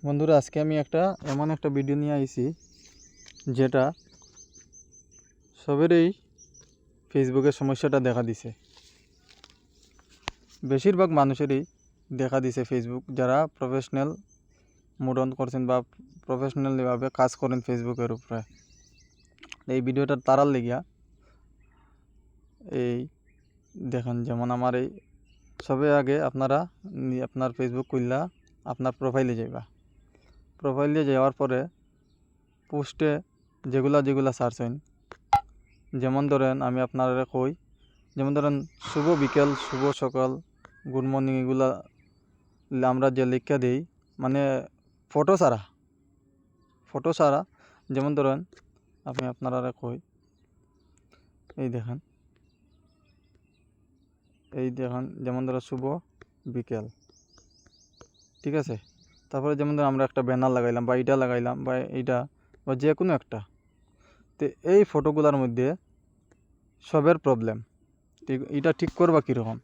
বন্ধুরা, আজকে আমি এমন একটা ভিডিও নিয়ে আইছি যেটা সবেরই ফেসবুকের সমস্যাটা দেখা দিছে। বেশিরভাগ মানুষেরই দেখা দিছে ফেসবুক, যারা প্রফেশনাল মোড অন করছেন বা প্রফেশনালিভাবে কাজ করেন ফেসবুকের উপরে। এই ভিডিওটা তারার লেগিয়া এই দেখেন, যেমন আমার এই সবে আগে আপনার ফেসবুক খুললা আপনার প্রোফাইলে যাইবা। প্রোফাইলে যাওয়ার পরে পোস্টে যেগুলা সার্চ হইন, যেমন ধরেন আমি আপনারা কই, যেমন ধরেন শুভ বিকেল, শুভ সকাল, গুড মর্নিং, এগুলা আমরা যে লিখা দিই, মানে ফটো ছাড়া যেমন ধরেন আমি আপনারা কই, এই দেখেন যেমন ধরেন শুভ বিকেল, ঠিক আছে। তারপরে যেমন ধরেন আমরা একটা ব্যানার লাগাইলাম বা এইটা লাগাইলাম বা এইটা বা যে কোনো একটা, তো এই ফটোগুলোর মধ্যে সবের প্রবলেম। এটা ঠিক করবা কীরকম?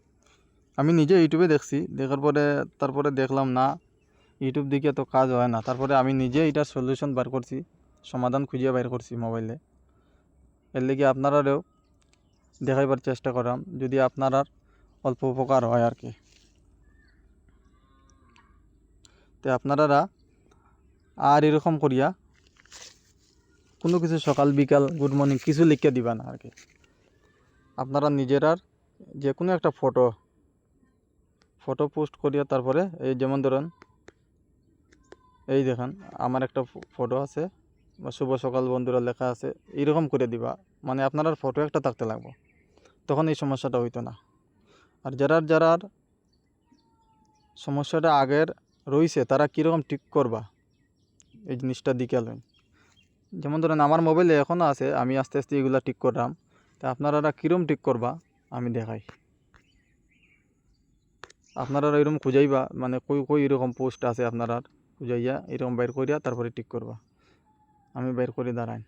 আমি নিজে ইউটিউবে দেখছি, দেখার পরে তারপরে দেখলাম না, ইউটিউব দিকে তো কাজ হয় না। তারপরে আমি নিজে এটার সলিউশন বার করছি, সমাধান খুঁজিয়ে বাইর করছি মোবাইলে। এর লেগে আপনারাও দেখাইবার চেষ্টা করাম, যদি আপনার অল্প উপকার হয় আর কি। তো আপনারা আর এরকম করিয়া কোনো কিছু সকাল বিকাল গুড মর্নিং কিছু লিখে দিবা না আর কি। আপনারা নিজেরার যে কোনো একটা ফটো পোস্ট করিয়া তারপরে এই যেমন ধরেন এই দেখেন আমার একটা ফটো আছে বা শুভ সকাল বন্ধুরা লেখা আছে, এইরকম করে দিবা। মানে আপনার ফটো একটা থাকতে লাগবে, তখন এই সমস্যাটা হইতো না। আর যারার সমস্যাটা আগের রয়েছে তারা কীরকম ঠিক করবা এই জিনিসটা দিকে লইন। যেমন ধরেন আমার মোবাইলে এখনও আছে, আমি আস্তে আস্তে এগুলা ঠিক করলাম। তা আপনারা কীরকম ঠিক করবা আমি দেখাই। আপনারা এরকম খুঁজাইবা, মানে কই এরকম পোস্ট আছে আপনারা খুঁজাইয়া এরকম বাইর করিয়া তারপরে ঠিক করবা। আমি বাইর করে দাঁড়াই।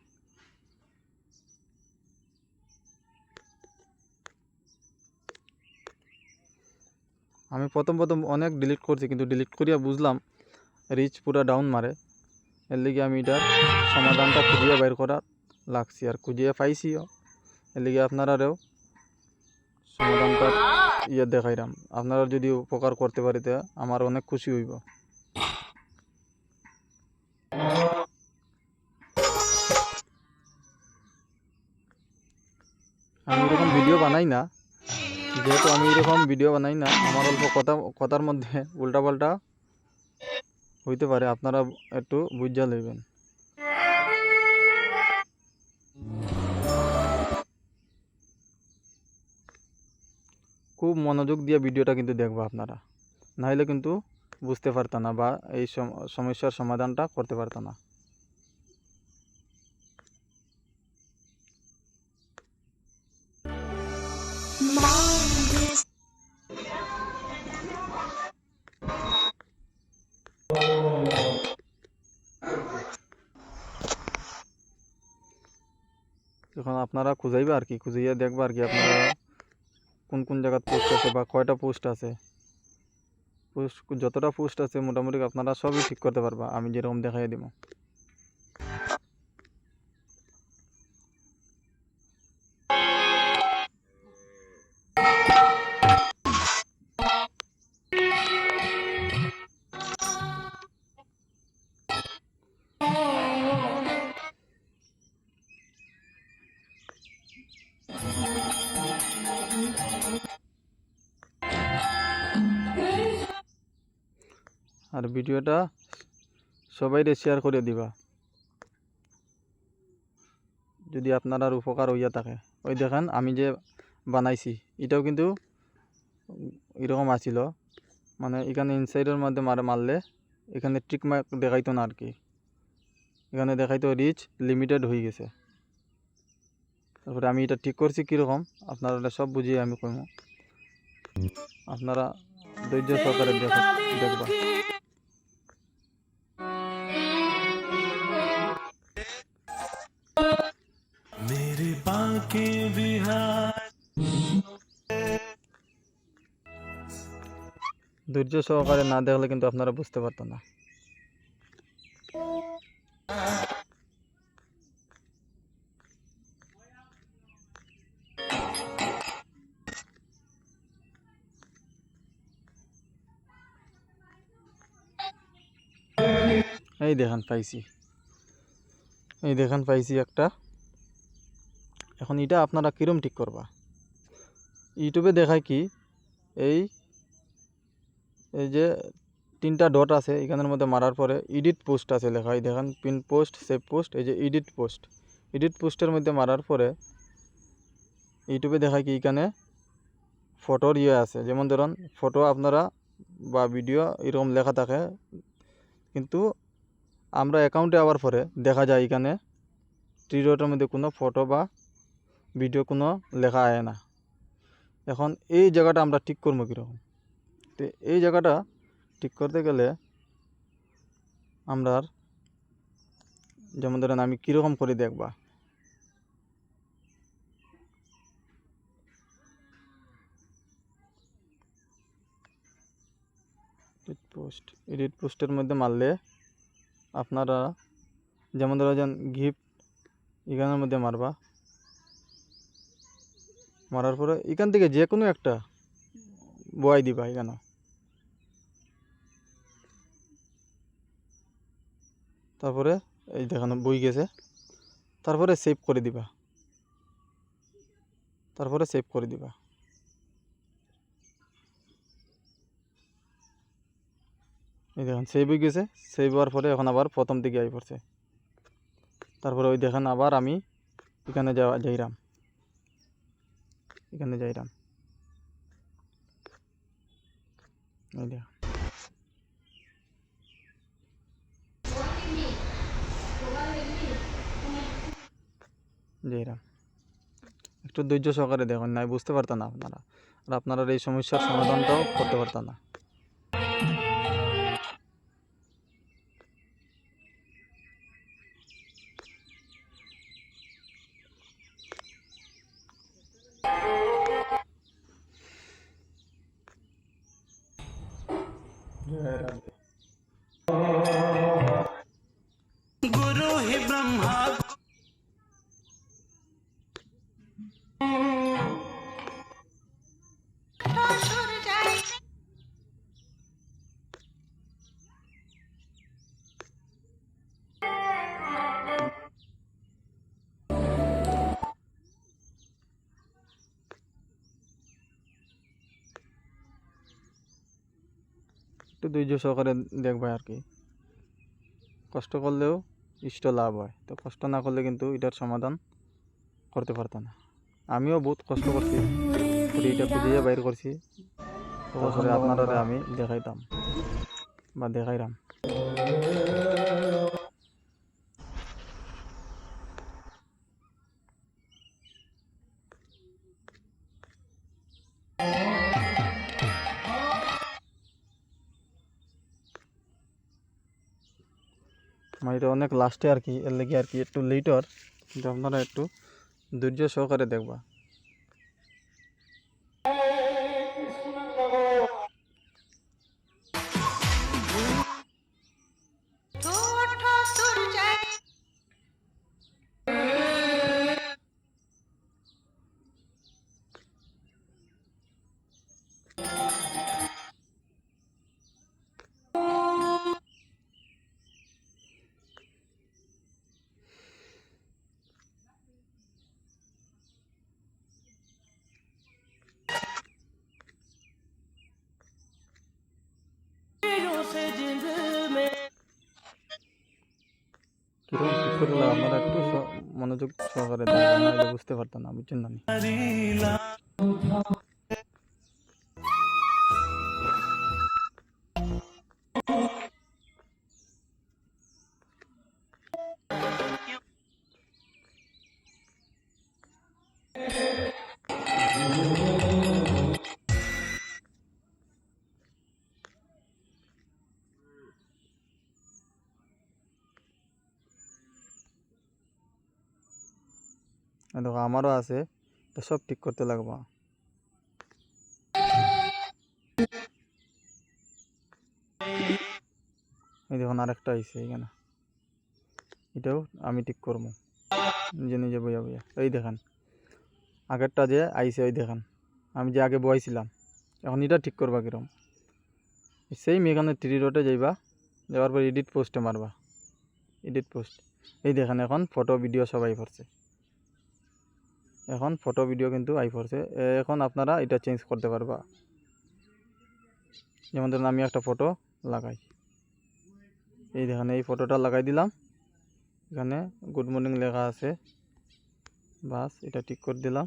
আমি প্রথম অনেক ডিলিট করছি, কিন্তু ডিলিট করিয়া বুঝলাম রিচ পুরা ডাউন মারে। এর লিগে আমি এটার সমাধানটা খুঁজিয়ে বাইর করা লাগছি, আর খুঁজিয়ে পাইছিও। এর লিগে আপনারাও সমাধানটা দেখাইলাম। আপনারা যদি উপকার করতে পারিতে আমার অনেক খুশি হইব। আমি এরকম ভিডিও বানাই না, যেহেতু আমি এরকম ভিডিও বানাই না, আমার অল্প কথার মধ্যে উল্টাপাল্টা হইতে পারে, আপনারা একটু বুঝা লইবেন। খুব মনোযোগ দিয়ে ভিডিওটা কিন্তু দেখবা আপনারা, নাহলে কিন্তু বুঝতে পারত না বা এই সমস্যার সমাধানটা করতে পারত না। যখন আপনারা খুঁজাইবা আর কি, খুঁজাইয়া দেখবা আর কি আপনারা কোন জায়গায় পোস্ট আছে বা কয়টা পোস্ট আছে। যতটা পোস্ট আছে মোটামুটি আপনারা সবই ঠিক করতে পারবা, আমি যেরকম দেখাই দিব। আর ভিডিওটা সবাইরে শেয়ার করে দিবা যদি আপনার উপকার হইয়া থাকে। ওই দেখেন আমি যে বানাইছি এটাও কিন্তু এরকম আছিল, মানে এখানে ইনসাইডের মধ্যে মারলে এখানে ট্রিক মার্ক দেখাইতো না আর কি, এখানে দেখাইতো রিচ লিমিটেড হয়ে গেছে। তারপরে আমি এটা ঠিক করছি কীরকম আপনারা সব বুঝিয়ে আমি কইম, আপনারা ধৈর্য সহকারে দেখবা। ধৈর্য সহকারে না দেখলে কিন্তু আপনারা বুঝতে পারতেন না। এই দেখেন পাইছি, এই দেখেন পাইছি একটা। এখন এটা আপনারা কিরম ঠিক করবা? ইউটিউবে দেখায় কি, এই এই যে 3টা ডট আছে এখানের মধ্যে মারার পরে এডিট পোস্ট আছে লেখা, এই দেখেন পিন পোস্ট, সেভ পোস্ট, এই যে এডিট পোস্ট। এডিট পোস্টের মধ্যে মারার পরে ইউটিউবে দেখায় কি এখানে ফটোর আছে, যেমন ধরুন ফটো আপনারা বা ভিডিও এরকম লেখা থাকে, কিন্তু আমরা অ্যাকাউন্টে আবার পরে দেখা যায় এখানে 3 ডটের মধ্যে কোনো ফটো বা ভিডিও কোনো লেখা আয় না। এখন এই জায়গাটা আমরা ঠিক করবো কীরকম? তো এই জায়গাটা ঠিক করতে গেলে আমরা যেমন ধরেন আমি কীরকম করে দেখবা, এডিট পোস্টের মধ্যে মারলে আপনারা যেমন ধরেন গিফট এখানের মধ্যে মারবা, মারার পরে এখান থেকে যে কোনো একটা বয়াই দিবা এখানে। তারপরে এই দেখানো বই গেছে, তারপরে সেভ করে দিবা, তারপরে সেভ করে দিবা। এই দেখেন সেভ হয়ে গেছে। সেভ হওয়ার পরে এখন আবার প্রথম দিকে আই পড়ছে। তারপরে ওই দেখেন আবার আমি এখানে যাইরাম, এখানে যাইরাম, এই দেখ যাইরাম। একটু ধৈর্য সহকারে দেখুন, নাই বুঝতে পারতেন না আপনারা, আর আপনারা এই সমস্যার সমাধানটাও করতে পারতেন না। गुरु ही ब्रह्मा একটু ধৈর্য সহকারে দেখবে আর কি, কষ্ট করলেও ইষ্ট লাভ হয়। তো কষ্ট না করলে কিন্তু এটার সমাধান করতে পারতাম না। আমিও বহুত কষ্ট করছি, এটা খুঁজে বাইর করছি, তারপরে আপনারা আমি দেখাইতাম বা দেখাইলাম। আমার এটা অনেক লাস্টে আর কি, এর লেগে আর কি একটু লেটর, কিন্তু আপনারা একটু ধৈর্য সহকারে দেখবা। কিরকম ঠিক করলে আপনারা একটু মনোযোগ সহকারে দেখবেন, নাহলে বুঝতে পারতাম না, বুঝছেন না? দেখো আমারও আছে, তো সব ঠিক করতে লাগবো। এই দেখুন আরেকটা আইছে এখানে। এটাও আমি ঠিক করবো নিজে নিজে বইয়া বইয়া। এই দেখেন আগেরটা যে আইসে, ওই দেখেন আমি যে আগে বইছিলাম, এখন এটা ঠিক করবা কিরম। সেম এখানে 3 ডটে যাইবা, যাওয়ার পর এডিট পোস্টে মারবা, এডিট পোস্ট। এই দেখেন এখন ফটো ভিডিও সব আই পড়ছে, এখন ফটো ভিডিও কিন্তু আই পড়ছে। এখন আপনারা এটা চেঞ্জ করতে পারবা। যেমন ধরুন আমি একটা ফটো লাগাই, এই দেখেন এই ফটোটা লাগাই দিলাম, এখানে গুড মর্নিং লেখা আছে, বাস এটা ঠিক করে দিলাম।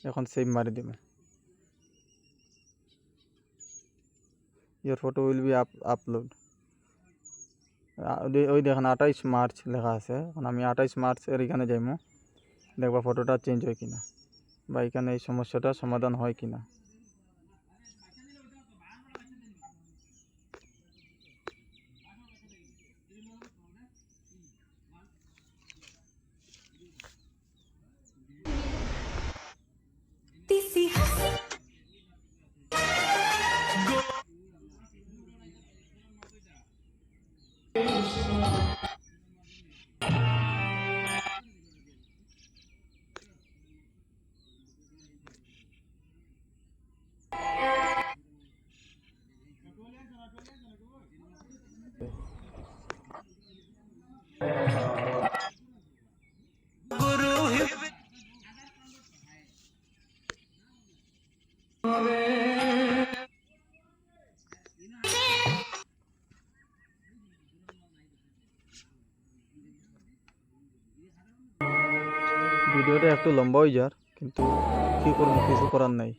এখন সেভ মারি দিব। Your photo will be upload. ওই দেখেন 28 মার্চ লেখা আছে, এখন আমি 28 মার্চের এখানে যাইমো, দেখবা ফটোটা চেঞ্জ হয় কিনা বা এখানে এই সমস্যাটা সমাধান হয় কিনা। गुरु ही ভিডিওটা একটু লম্বা হয়ে যার, কিন্তু কী করবো, কিছু করার নাই।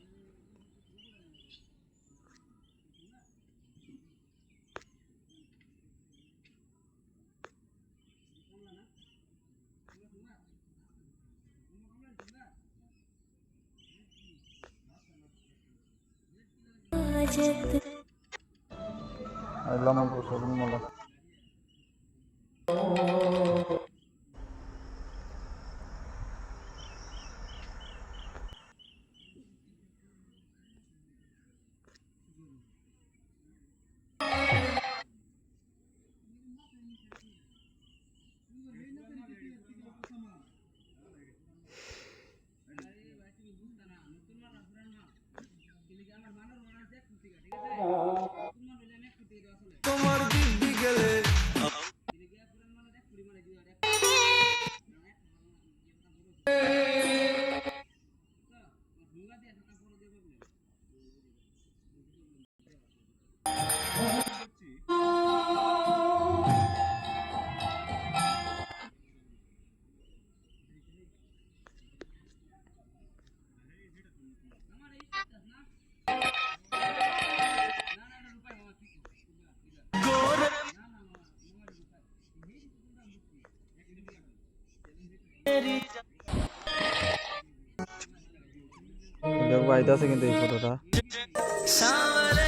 তোমার দিব্যি গেলে দেখবো আইতাছে কিন্তু এই ফটোটা। सावरे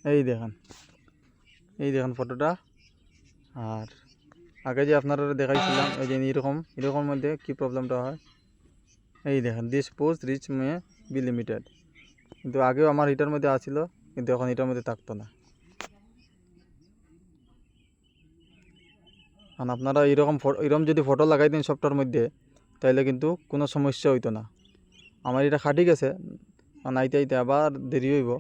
এই দেখেন, এই দেখেন ফটোটা। আর আগে যে আপনারা দেখাইছিলাম এই যে এরকম মধ্যে কি প্রবলেমটা হয়, এই দেখেন this post rich may be limited, কিন্তু আগেও আমার এটার মধ্যে আসছিল, কিন্তু এখন এটার মধ্যে থাকতো না। কারণ আপনারা এরকম যদি ফটো লাগাই দেন সফটওয়্যার মধ্যে, তাহলে কিন্তু কোনো সমস্যা হইতো না। আমার এটা খাটি গেছে, কারণ আইতে আইতে আবার দেরি হইব,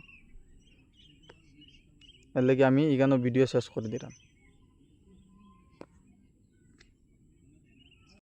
এর লাগে আমি এখানে ভিডিও শেষ করে দিলাম।